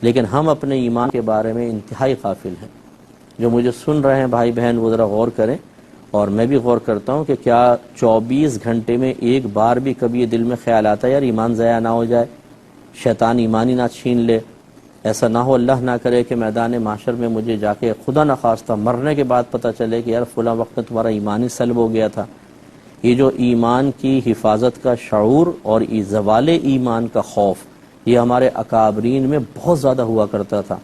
لیکن ہم اپنے ایمان کے بارے میں انتہائی غافل ہیں۔ جو مجھے سن رہے ہیں بھائی بہن وہ ذرا غور کریں، اور میں بھی غور کرتا ہوں کہ کیا 24 گھنٹے میں ایک بار بھی کبھی یہ دل میں خیال آتا ہے یار ایمان ضائع نہ ہو جائے، شیطان ایمان ہی نہ چھین لے، ایسا نہ ہو اللہ نہ کرے کہ میدان محشر میں مجھے جا کے خدا نخواستہ مرنے کے بعد پتہ چلے کہ یار فلاں وقت میں تمہارا ایمان ہی سلب ہو گیا تھا۔ یہ جو ایمان کی حفاظت کا شعور اور زوال ایمان کا خوف یہ ہمارے اکابرین میں بہت زیادہ ہوا کرتا تھا۔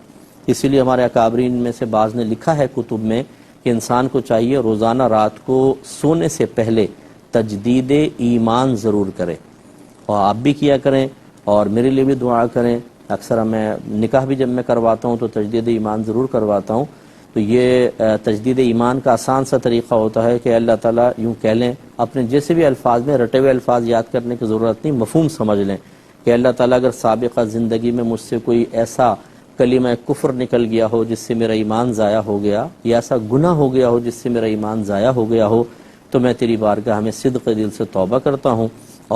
اسی لیے ہمارے اکابرین میں سے بعض نے لکھا ہے کتب میں کہ انسان کو چاہیے روزانہ رات کو سونے سے پہلے تجدید ایمان ضرور کرے، اور آپ بھی کیا کریں اور میرے لیے بھی دعا کریں۔ اکثر میں نکاح بھی جب میں کرواتا ہوں تو تجدید ایمان ضرور کرواتا ہوں، تو یہ تجدید ایمان کا آسان سا طریقہ ہوتا ہے کہ اللہ تعالیٰ یوں کہہ لیں، اپنے جیسے بھی الفاظ میں رٹے ہوئے الفاظ یاد کرنے کی ضرورت نہیں، مفہوم سمجھ لیں کہ اللہ تعالیٰ اگر سابقہ زندگی میں مجھ سے کوئی ایسا کلمہ کفر نکل گیا ہو جس سے میرا ایمان ضائع ہو گیا، یا ایسا گناہ ہو گیا ہو جس سے میرا ایمان ضائع ہو گیا ہو، تو میں تیری بارگاہ میں صدق دل سے توبہ کرتا ہوں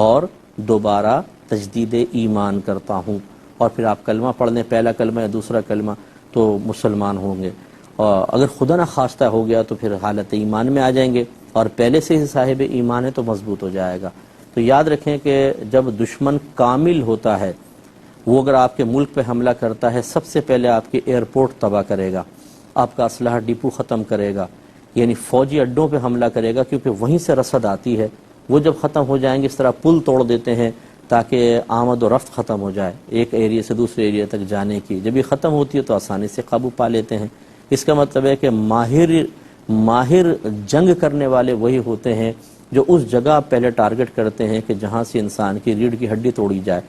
اور دوبارہ تجدید ایمان کرتا ہوں۔ اور پھر آپ کلمہ پڑھ لیں، پہلا کلمہ یا دوسرا کلمہ، تو مسلمان ہوں گے۔ اور اگر خدا نہ خواستہ ہو گیا تو پھر حالت ایمان میں آ جائیں گے، اور پہلے سے ہی صاحب ایمان ہے تو مضبوط ہو جائے گا۔ تو یاد رکھیں کہ جب دشمن کامل ہوتا ہے وہ اگر آپ کے ملک پہ حملہ کرتا ہے سب سے پہلے آپ کے ایئرپورٹ تباہ کرے گا، آپ کا اسلحہ ڈپو ختم کرے گا، یعنی فوجی اڈوں پہ حملہ کرے گا، کیونکہ وہیں سے رسد آتی ہے۔ وہ جب ختم ہو جائیں گے اس طرح پل توڑ دیتے ہیں تاکہ آمد و رفت ختم ہو جائے ایک ایریا سے دوسرے ایریا تک جانے کی، جب یہ ختم ہوتی ہے تو آسانی سے قابو پا لیتے ہیں۔ اس کا مطلب ہے کہ ماہر جنگ کرنے والے وہی ہوتے ہیں جو اس جگہ پہلے ٹارگٹ کرتے ہیں کہ جہاں سے انسان کی ریڑھ کی ہڈی توڑی جائے۔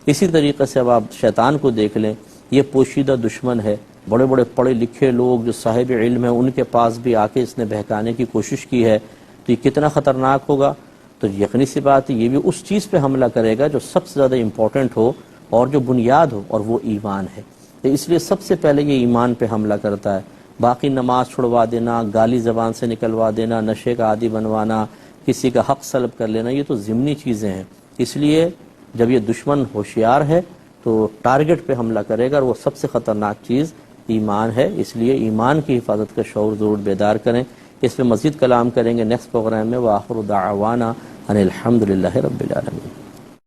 اسی طریقے سے اب آپ شیطان کو دیکھ لیں، یہ پوشیدہ دشمن ہے، بڑے بڑے پڑھے لکھے لوگ جو صاحب علم ہیں ان کے پاس بھی آ کے اس نے بہکانے کی کوشش کی ہے، تو یہ کتنا خطرناک ہوگا۔ تو یقینی سی بات ہے یہ بھی اس چیز پہ حملہ کرے گا جو سب سے زیادہ امپورٹنٹ ہو اور جو بنیاد ہو، اور وہ ایمان ہے۔ تو اس لیے سب سے پہلے یہ ایمان پہ حملہ کرتا ہے۔ باقی نماز چھڑوا دینا، گالی زبان سے نکلوا دینا، نشے کا عادی بنوانا، کسی کا حق سلب کر لینا، یہ تو ضمنی چیزیں ہیں۔ اس لیے جب یہ دشمن ہوشیار ہے تو ٹارگٹ پہ حملہ کرے گا، اور وہ سب سے خطرناک چیز ایمان ہے۔ اس لیے ایمان کی حفاظت کا شعور ضرور بیدار کریں۔ اس پہ مزید کلام کریں گے نیکسٹ پروگرام میں۔ وآخر دعوانا ان الحمد للہ رب العالمین۔